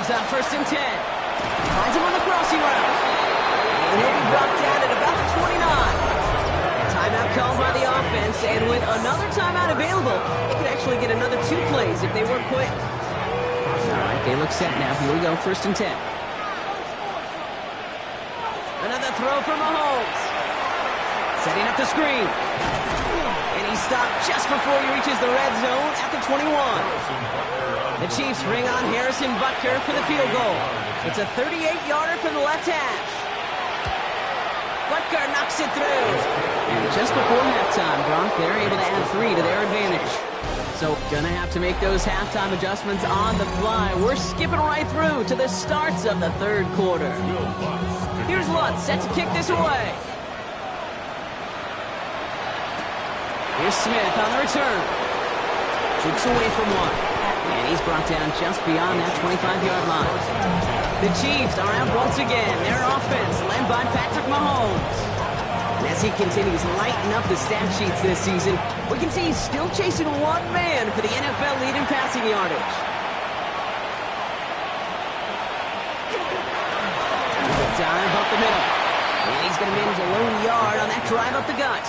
Mahomes on 1st and 10. Finds him on the crossing route. And he'll be brought down at about the 29. Timeout called by the offense, and with another timeout available, they could actually get another 2 plays if they work quick. All right, they look set now. Here we go, 1st and 10. Another throw for Mahomes. Setting up the screen. And he stopped just before he reaches the red zone at the 21. The Chiefs bring on Harrison Butker for the field goal. It's a 38-yarder from the left hash. Butker knocks it through. And just before halftime, Bronk, they're able to add 3 to their advantage. So, gonna have to make those halftime adjustments on the fly. We're skipping right through to the starts of the 3rd quarter. Here's Lutz set to kick this away. Here's Smith on the return. Jukes away from one. And he's brought down just beyond that 25-yard line. The Chiefs are out once again. Their offense led by Patrick Mahomes. And as he continues lighting up the stat sheets this season, we can see he's still chasing one man for the NFL lead in passing yardage. Dive up the middle. And he's going to manage a lone yard on that drive up the gut.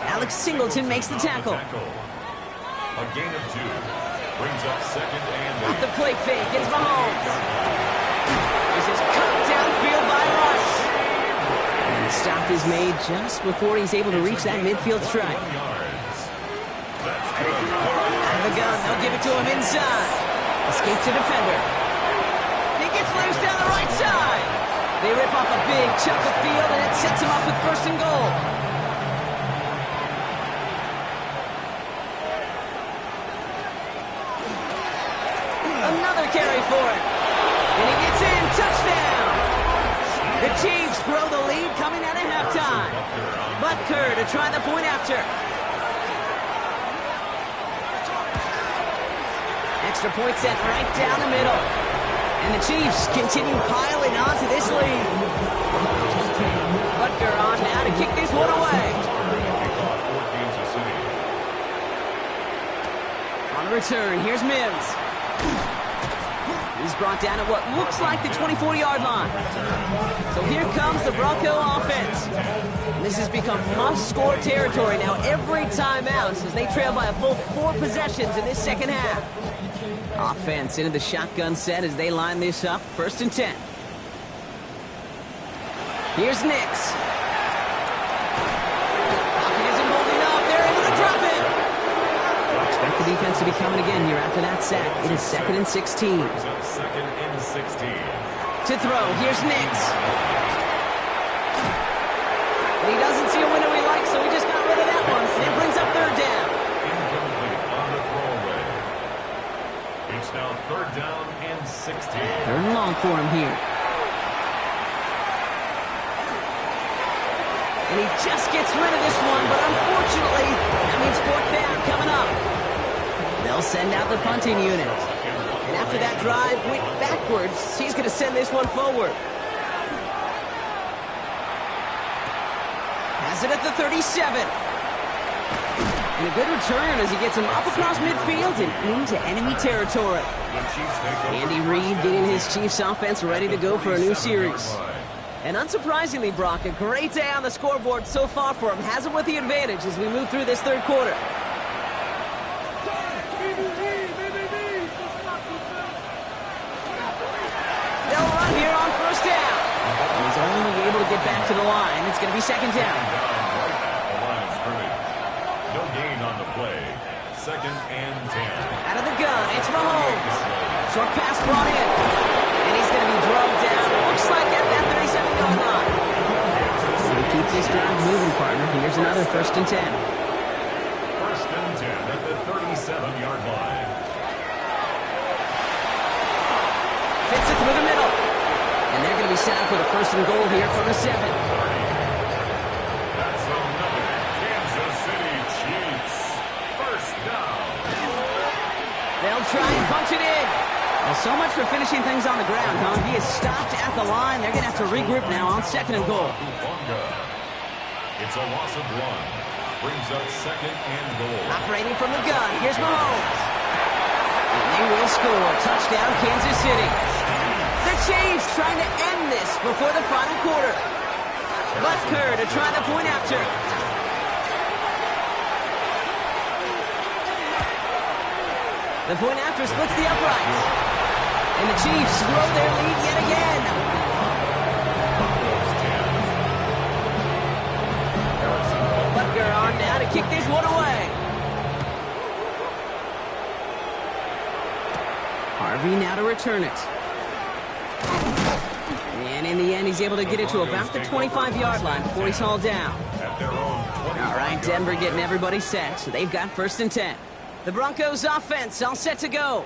Alex Singleton makes the tackle. A gain of 2. Brings up 2nd and 8. Off the play fake, it's Mahomes. This is cut downfield by Rush. And the stop is made just before he's able to reach that midfield strike. Out of the gun, they'll give it to him inside. Escapes a defender. He gets loose down the right side. They rip off a big chunk of field, and it sets him up with 1st and goal. Another carry for it. And he gets in. Touchdown. The Chiefs grow the lead coming out of halftime. Butker to try the point after. Extra point set right down the middle. And the Chiefs continue piling onto this lead. Butker on now to kick this one away. On the return, here's Mims. He's brought down at what looks like the 24-yard line. So here comes the Bronco offense. This has become must-score territory now every time out as they trail by a full 4 possessions in this 2nd half. Offense into the shotgun set as they line this up. 1st and 10. Here's Nix. Pocket isn't holding up. They're able to drop it. Expect the defense to be coming again here after that sack. It is 2nd and 16. 2nd and 16. To throw. Here's Nix. And he doesn't see a window he likes, so he just got rid of that one. And it brings up 3rd down. Incomplete on the throwaway. It's now 3rd down and 16. 3rd and long for him here. And he just gets rid of this one, but unfortunately, that means 4th down coming up. They'll send out the punting unit. And after that drive went backwards, he's going to send this one forward. Has it at the 37. And a good return as he gets him up across midfield and into enemy territory. Andy Reid getting his Chiefs offense ready to go for a new series. And unsurprisingly, Brock, a great day on the scoreboard so far for him. Has him with the advantage as we move through this 3rd quarter. They'll run here on 1st down. And he's only able to get back to the line. It's going to be 2nd down. No gain on the play. 2nd and 10. Out of the gun, it's Mahomes. Short pass brought in. And he's going to be drugged down. Looks like at that 37-yard line. So to keep this drive moving, partner, here's another 1st and 10. 1st and 10 at the 37-yard line. Fits it through the middle. And they're going to be set up with a 1st and goal here from the 7. That's another Kansas City Chiefs. 1st down. They'll try and punch it in. Well, so much for finishing things on the ground, huh? He is stopped at the line. They're going to have to regroup now on 2nd and goal. It's a loss of 1. Brings up 2nd and goal. Operating from the gun. Here's Mahomes. And they will score. Touchdown, Kansas City. The Chiefs trying to end this before the final quarter. Butker to try the point after. The point after splits the uprights. And the Chiefs grow their lead yet again. Butker on now to kick this one away. Harvey now to return it. And in the end, he's able to get it to about the 25-yard line before he's hauled down. All right, Denver getting everybody set, so they've got 1st and 10. The Broncos offense all set to go.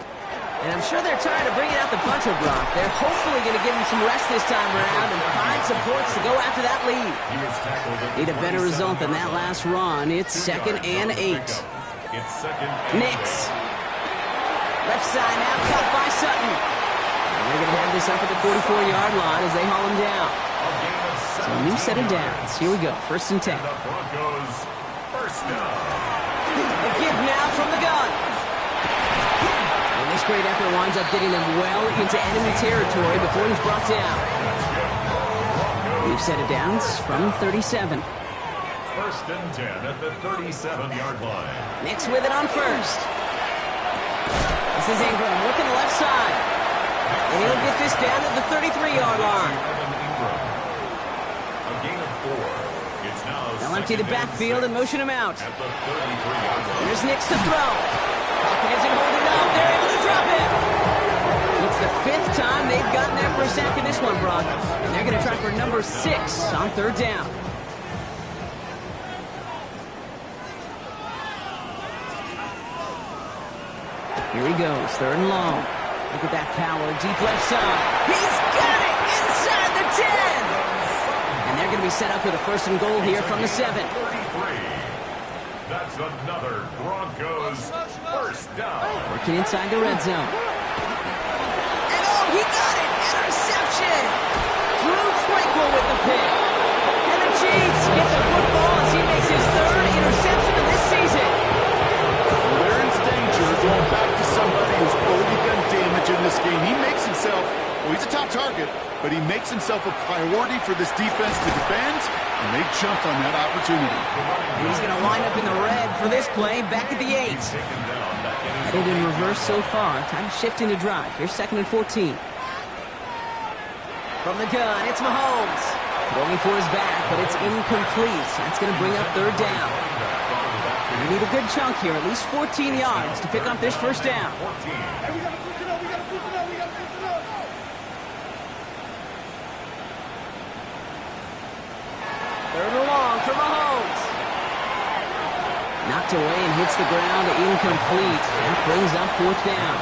And I'm sure they're tired of bringing out the punter, Brock. They're hopefully going to give him some rest this time around and find some points to go after that lead. Need a better result than that last run. It's 2nd and 8. Nix. Left side now, caught by Sutton. And they're going to have this up at the 44-yard line as they haul him down. So a new set of downs. Here we go, 1st and 10. A give now from the gun. And this great effort winds up getting them well into enemy territory before he's brought down. New set of downs from 37. 1st and 10 at the 37-yard line. Nix with it on 1st. This is Ingram looking left side. And he'll get this down to the 33-yard line. A gain of 4. It's now they'll empty the backfield and motion him out. At the 33-yard line. Here's Nix to throw. Hawkins and holding up. They're able to drop it. It's the 5th time they've gotten there for a sack in this one, Brock. And they're going to try for number 6 on 3rd down. Here he goes, 3rd and long. Look at that power, deep left side. He's got it inside the 10. And they're going to be set up for the 1st and goal here from the 7. 33. That's another Broncos 1st down. Working inside the red zone. And oh, he got it! Interception! Drew Tranquil with the pick. And the Chiefs get the football as he makes his 3rd interception of this season. They're in danger going back to somebody who's already done damage in this game. He makes himself, well, he's a top target, but he makes himself a priority for this defense to defend, and they jumped on that opportunity. And he's going to line up in the red for this play, back at the 8. Headed in reverse so far. Time to shift into drive. Here's 2nd and 14. From the gun, it's Mahomes. Going for his back, but it's incomplete. That's going to bring up 3rd down. You need a good chunk here, at least 14 yards to pick up this 1st down. Third and long for Mahomes. Knocked away and hits the ground, incomplete. That brings up 4th down.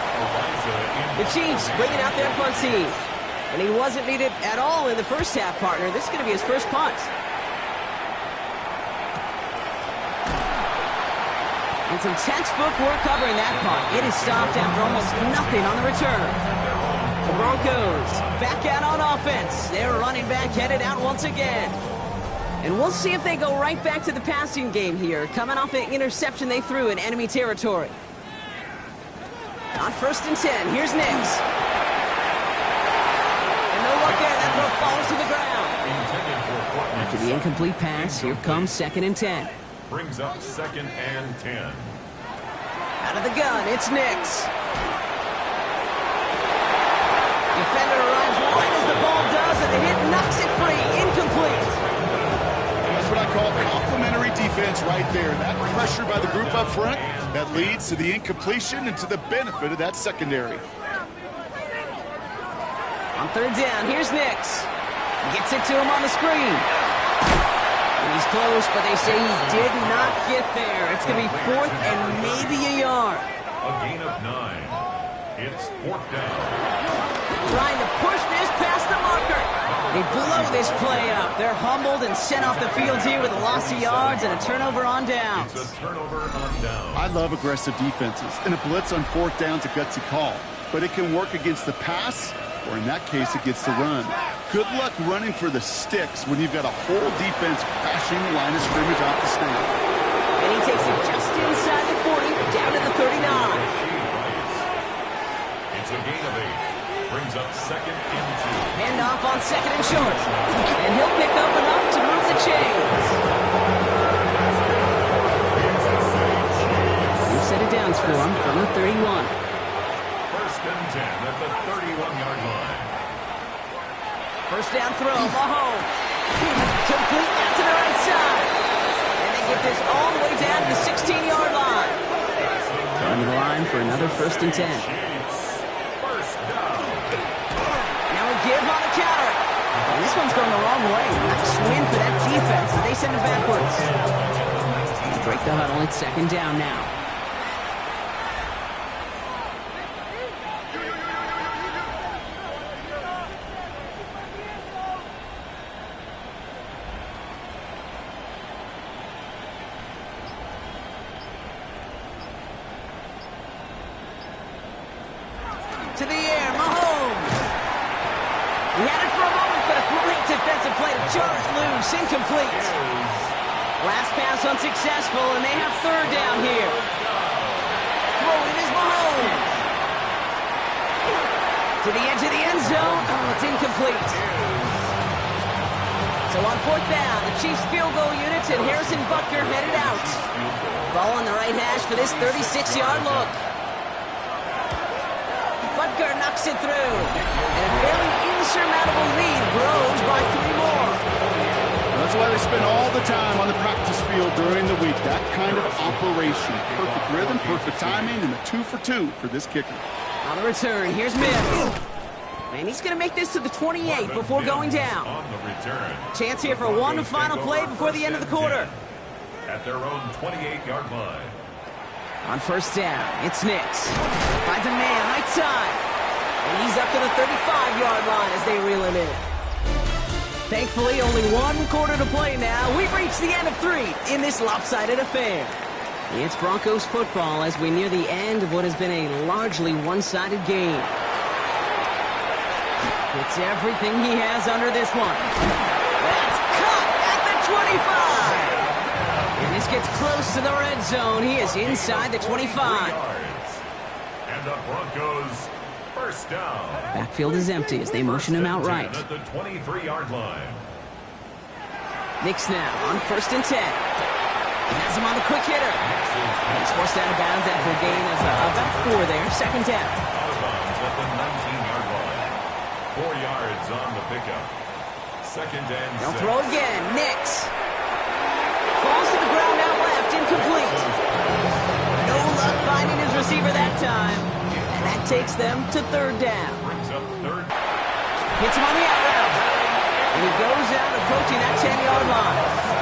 The Chiefs bringing out their punt team. And he wasn't needed at all in the first half, partner. This is going to be his 1st punt. And some textbook work covering that punt. It is stopped after almost nothing on the return. The Broncos back out on offense. Their running back headed out once again. And we'll see if they go right back to the passing game here, coming off an interception they threw in enemy territory. On 1st and 10, here's Nix. And no luck there, that throw falls to the ground. After the incomplete pass, here comes 2nd and 10. Brings up 2nd and 10. Out of the gun, it's Nix. Defender arrives right as the ball does, and the hit knocks it free. Incomplete. That's what I call complimentary defense right there. That pressure by the group up front, that leads to the incompletion and to the benefit of that secondary. On 3rd down, here's Nix. Gets it to him on the screen. And he's close, but they say he did not get there. It's going to be 4th and maybe a yard. A gain of 9. It's 4th down. Trying to push this past the marker. They blow this play up. They're humbled and sent off the field here with a loss of yards and a turnover on downs. It's a turnover on downs. I love aggressive defenses, and a blitz on 4th down's a gutsy call. But it can work against the pass, or in that case, against the run. Good luck running for the sticks when you've got a whole defense crashing the line of scrimmage off the snap. And he takes it just inside the 40, down to the 39. It's a gain of 8. Brings up second and 2. Hand off on second and short. And he'll pick up enough to move the chains. New set of downs for him from the 31. First and 10 at the 31-yard line. First down throw, Mahomes. Complete out to the right side. And they get this all the way down to the 16-yard line. Coming to the line for another first and 10. First down. Now a give on the counter. And this one's going the wrong way. Nice win for that defense as they send it backwards. And break the huddle. It's second down now. To the air, Mahomes. He had it for a moment, but a great defensive play to charge loose, incomplete. Last pass unsuccessful, and they have third down here. Throwing is Mahomes. To the edge of the end zone. Oh, it's incomplete. So on fourth down, the Chiefs field goal units and Harrison Butker headed out. Ball on the right hash for this 36-yard look. Butker knocks it through. And a fairly insurmountable lead grows by 3 more. That's why they spend all the time on the practice field during the week. That kind of operation. Perfect rhythm, perfect timing, and a 2 for 2 for this kicker. On the return, here's Mims. And he's going to make this to the 28 before going down. On the return. Chance here for one final play before the end of the quarter. At their own 28-yard line. On first down, it's Nix. Finds a man right side. And he's up to the 35-yard line as they reel him in. Thankfully, only 1 quarter to play now. We've reached the end of 3 in this lopsided affair. It's Broncos football as we near the end of what has been a largely one-sided game. It's everything he has under this one. That's caught at the 25. And this gets close to the red zone. He is inside the 25. And the Broncos first down. Backfield is empty as they motion him outright. At the 23-yard line. Nix now on first and 10. He has him on the quick hitter. And he's forced out of bounds after a gain of about 4 there. Second down. Out of bounds at the 19-yard line. 4 yards on the pickup. Second and They'll 6. throw again. Nix. Falls to the ground out left. Incomplete. No luck finding his receiver that time. And that takes them to third down. Brings up third. Hits him on the out route. And he goes out approaching that 10-yard line.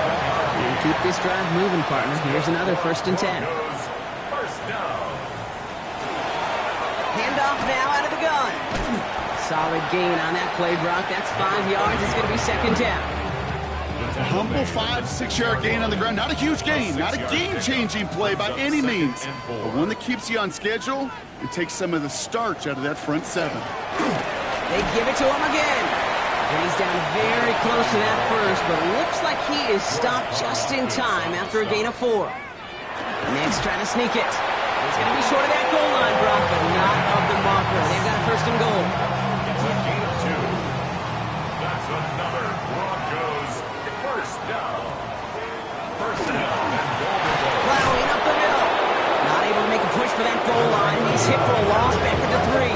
And keep this drive moving, partner. Here's another first and 10. Goes first down. Handoff now out of the gun. Solid gain on that play, Brock. That's 5 yards. It's going to be second down. A humble 5-6-yard gain on the ground. Not a huge gain. Not a game-changing play by any means. But one that keeps you on schedule and takes some of the starch out of that front 7. They give it to him again. And he's down very close to that first, but looks like he is stopped just in time after a gain of 4. Next, trying to sneak it. He's going to be short of that goal line, Brock, but not of the marker. They've got first and goal. It's a gain of 2. That's another Broncos first down. First down and goal to goal. Plowing up the middle. Not able to make a push for that goal line. He's hit for a loss back at the 3.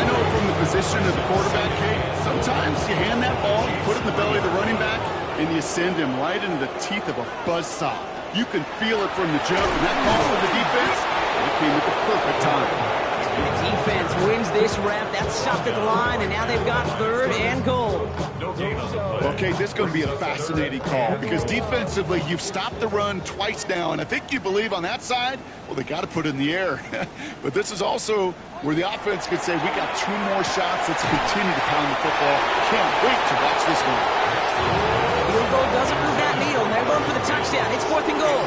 I know from the position of the quarterback, Kate, sometimes you hand that ball, you put it in the belly of the running back, and you send him right into the teeth of a buzzsaw. You can feel it from the jump, and that call from the defense, it came at the perfect time. And the defense wins this rep. That's stopped at the line, and now they've got third and goal. No gain on the play. Okay, this is going to be a fascinating call because defensively, you've stopped the run twice now, and I think you believe on that side, well, they got to put it in the air. But this is also where the offense could say, we got 2 more shots. Let's continue to pound the football. Can't wait to watch this one. Field goal doesn't move that needle. They're going for the touchdown. It's fourth and goal.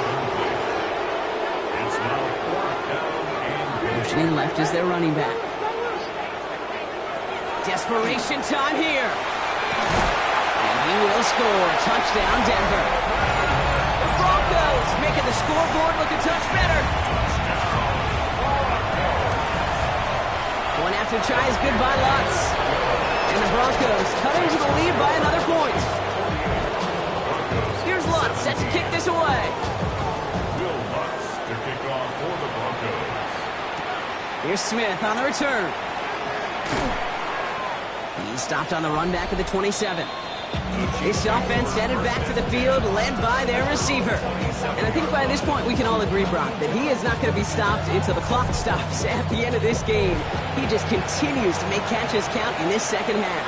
It's now fourth down and goal. Motioning left is their running back. Desperation time here. And he will score. Touchdown, Denver. The Broncos making the scoreboard look a touch better. One have to try his goodbye lots. And the Broncos cut into the lead by another point. Here's Lutz set to kick this away. Will Lutz to kick off for the Broncos. Here's Smith on the return. He's stopped on the run back at the 27. This offense headed back to the field, led by their receiver. And I think by this point we can all agree, Brock, that he is not going to be stopped until the clock stops at the end of this game. He just continues to make catches count in this second half.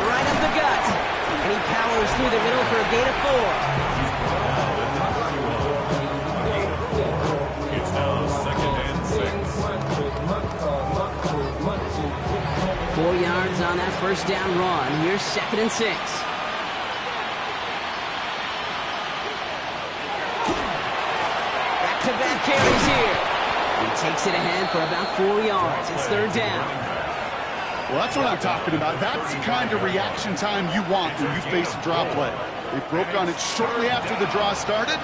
Right up the gut. And he powers through the middle for a gain of 4. It's now 2nd and 6. 4 yards on that first down run. Here's 2nd and 6. Back-to-back carries here. He takes it ahead for about 4 yards. It's 3rd down. Well, that's what I'm talking about. That's the kind of reaction time you want when you face a draw play. They broke on it shortly after the draw started,